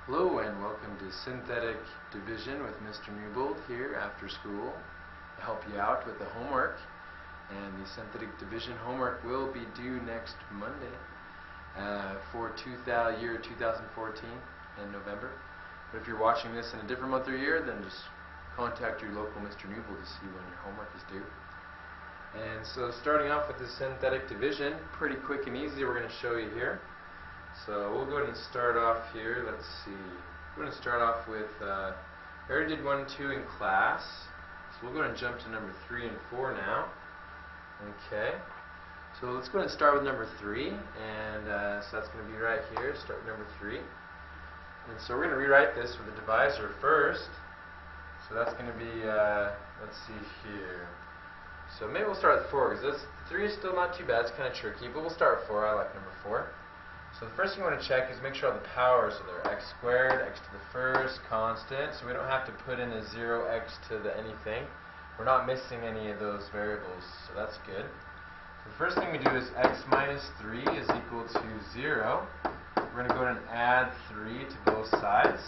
Hello and welcome to Synthetic Division with Mr. Newbold here after school to help you out with the homework. And the Synthetic Division homework will be due next Monday for year 2014 in November. But if you're watching this in a different month or year, then just contact your local Mr. Newbold to see when your homework is due. And so starting off with the Synthetic Division, pretty quick and easy, we're going to show you here. So we'll go ahead and start off here. Let's see. We're going to start off with, I already did 1 and 2 in class. So we'll go ahead and jump to number 3 and 4 now. Okay. So let's go ahead and start with number 3. And so that's going to be right here. Start with number 3. And so we're going to rewrite this with a divisor first. So that's going to be, let's see here. So maybe we'll start with 4 because 3 is still not too bad. It's kind of tricky. But we'll start with 4. I like number 4. So the first thing you want to check is make sure all the powers are there. X squared, x to the first, constant. So we don't have to put in a 0, x to the anything. We're not missing any of those variables, so that's good. So the first thing we do is x minus 3 is equal to 0. We're going to go ahead and add 3 to both sides.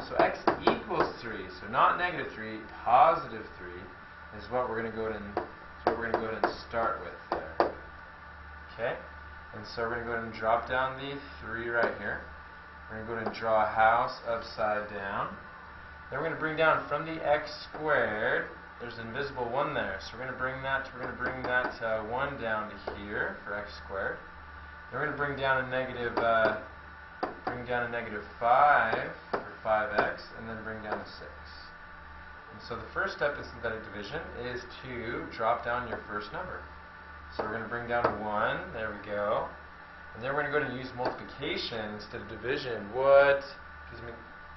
So x equals 3, so not negative 3, positive 3 is what we're going to go ahead and start with there. Okay? And so we're going to go ahead and drop down the 3 right here. We're going to go ahead and draw a house upside down. Then we're going to bring down from the x squared, there's an invisible 1 there. So we're going to bring that 1 down to here for x squared. Then we're going to bring down a negative 5 for 5x, and then bring down a 6. And so the first step in synthetic division is to drop down your first number. So we're going to bring down 1, there we go. And then we're going to go ahead and use multiplication instead of division. What? Because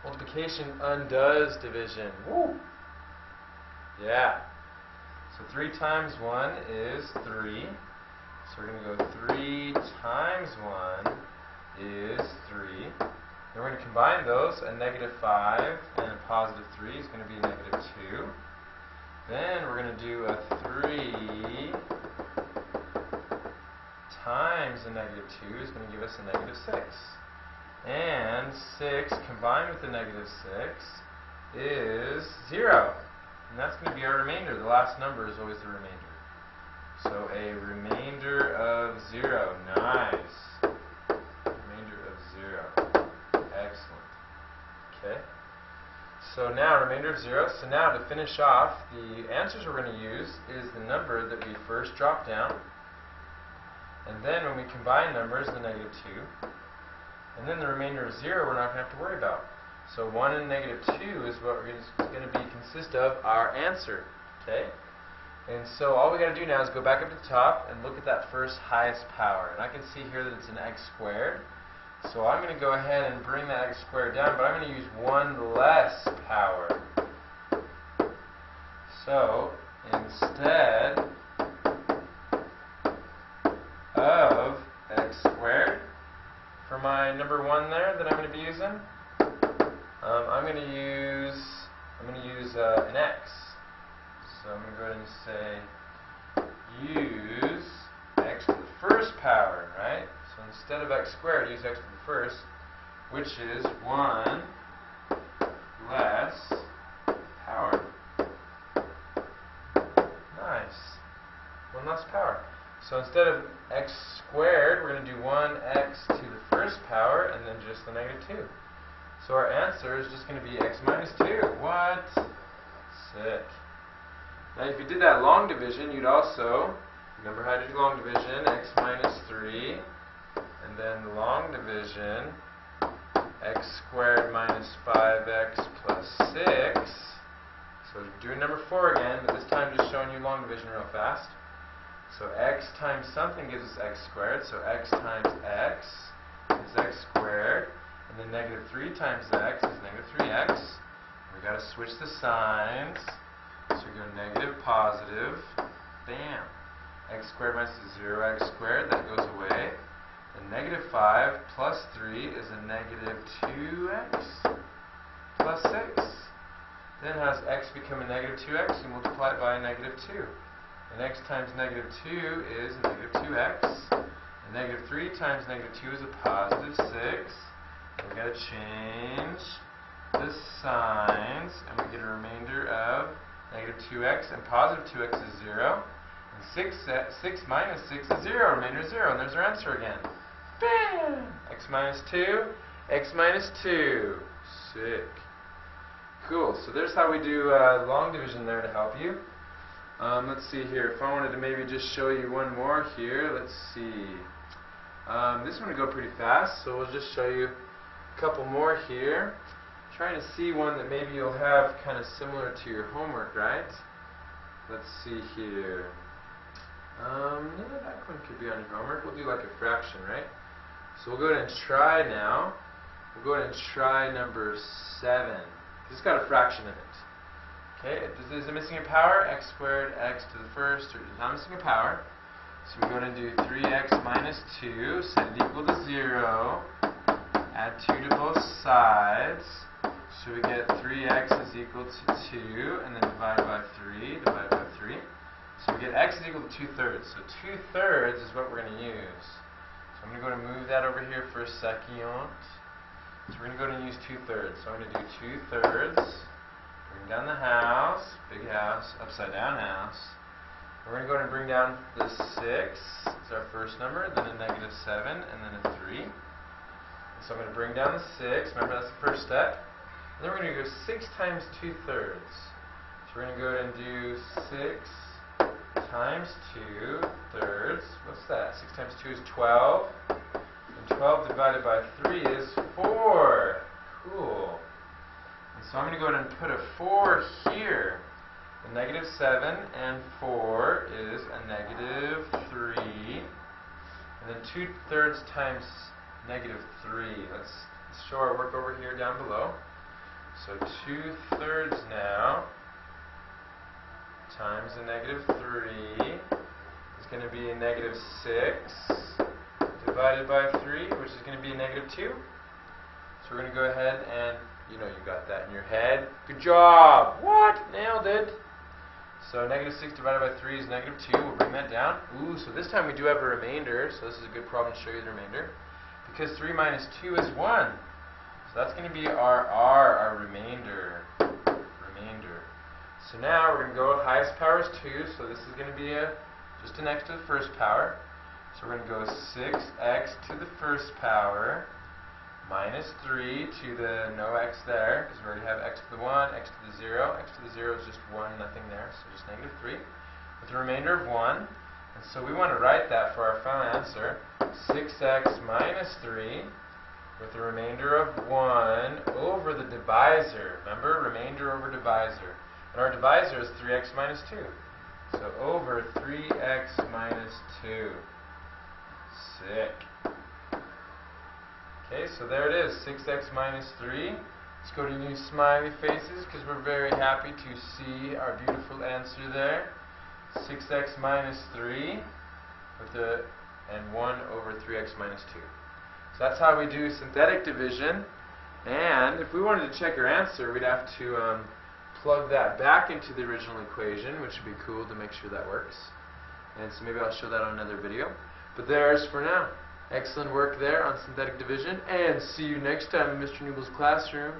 multiplication undoes division. Woo! Yeah. So 3 times 1 is 3. So we're going to go 3 times 1 is 3. Then we're going to combine those. A negative 5 and a positive 3 is going to be a negative 2. Then we're going to do a 3 times a negative 2 is going to give us a negative 6. And 6 combined with the negative 6 is 0. And that's going to be our remainder. The last number is always the remainder. So a remainder of 0. Nice. Remainder of 0. Excellent. Okay. So now remainder of 0. So now to finish off, the answers we're going to use is the number that we first dropped down. And then when we combine numbers, the negative 2. And then the remainder of 0 we're not going to have to worry about. So 1 and negative 2 is what is going to consist of our answer. Okay? And so all we got to do now is go back up to the top and look at that first highest power. And I can see here that it's an x squared. So I'm going to go ahead and bring that x squared down, but I'm going to use 1 less power. So instead of x squared for my number 1 there that I'm going to be using, I'm going to use an x. So I'm going to go ahead and say use x to the first power, right? So instead of x squared, use x to the first, which is 1 less power. Nice. 1 less power. So instead of x squared, we're going to do 1x to the first power and then just the negative 2. So our answer is just going to be x minus 2. What? Sick. Now if you did that long division, you'd also, remember how to do long division, x minus 3, and then the long division, x squared minus 5x plus 6. So doing number 4 again, but this time just showing you long division real fast. So x times something gives us x squared, so x times x is x squared, and then negative 3 times x is negative 3x. We've got to switch the signs, so we go negative, positive, bam. X squared minus 0x squared, that goes away. And negative 5 plus 3 is a negative 2x plus 6. Then how does x become a negative 2x? You multiply it by a negative 2. And x times negative 2 is a negative 2x. And negative 3 times negative 2 is a positive 6. we got to change the signs, and we get a remainder of negative 2x, and positive 2x is 0. And 6 minus 6 is 0, remainder is 0, and there's our answer again. Bam! X minus 2, x minus 2. Sick. Cool, so there's how we do long division there to help you. Let's see here, if I wanted to maybe just show you one more here, let's see. This one will go pretty fast, so we'll just show you a couple more here. Trying to see one that maybe you'll have kind of similar to your homework, right? Let's see here. No, that one could be on your homework. We'll do like a fraction, right? So we'll go ahead and try now. We'll go ahead and try number 7. It's got a fraction in it. Okay, is it missing a power? X squared, x to the first, or it's not missing a power. So we're going to do 3x minus 2, set it equal to 0. Add 2 to both sides. So we get 3x is equal to 2, and then divide by 3, divide by 3. So we get x is equal to 2/3. So 2/3 is what we're going to use. So I'm going to go to move that over here for a second. So we're going to go and use 2/3. So I'm going to do 2/3. Bring down the house, big house, upside down house. We're going to go ahead and bring down the 6. It's our first number, then a negative 7, and then a 3. So I'm going to bring down the 6. Remember, that's the first step. And then we're going to go 6 times 2/3. So we're going to go ahead and do 6 times 2/3. What's that? 6 times 2 is 12. And 12 divided by 3 is 4. Cool. And so I'm going to go ahead and put a 4 here. A negative 7 and 4 is a negative 3. And then 2/3 times negative 3. Let's show our work over here down below. So 2/3 now times a negative 3 is going to be a negative 6 divided by 3, which is going to be a negative 2. So we're going to go ahead and, you got that in your head. Good job! What? Nailed it! So negative 6 divided by 3 is negative 2. We'll bring that down. Ooh, so this time we do have a remainder, so this is a good problem to show you the remainder. Because 3 minus 2 is 1. So that's going to be our remainder. So now we're going to go highest power is 2, so this is going to be just an x to the first power. So we're going to go 6x to the first power minus 3 to the no x there, because we already have x to the 1, x to the 0. X to the 0 is just 1, nothing there, so just negative 3. With a remainder of 1. And so we want to write that for our final answer. 6x minus 3 with a remainder of 1 over the divisor. Remember, remainder over divisor. And our divisor is 3x minus 2. So over 3x minus 2. Sick. Okay, so there it is, 6x minus 3. Let's go to use smiley faces because we're very happy to see our beautiful answer there. 6x minus 3 and 1 over 3x minus 2. So that's how we do synthetic division. And if we wanted to check our answer, we'd have to plug that back into the original equation, which would be cool to make sure that works. And so maybe I'll show that on another video. But there's for now. Excellent work there on synthetic division, and see you next time in Mr. Newble's classroom.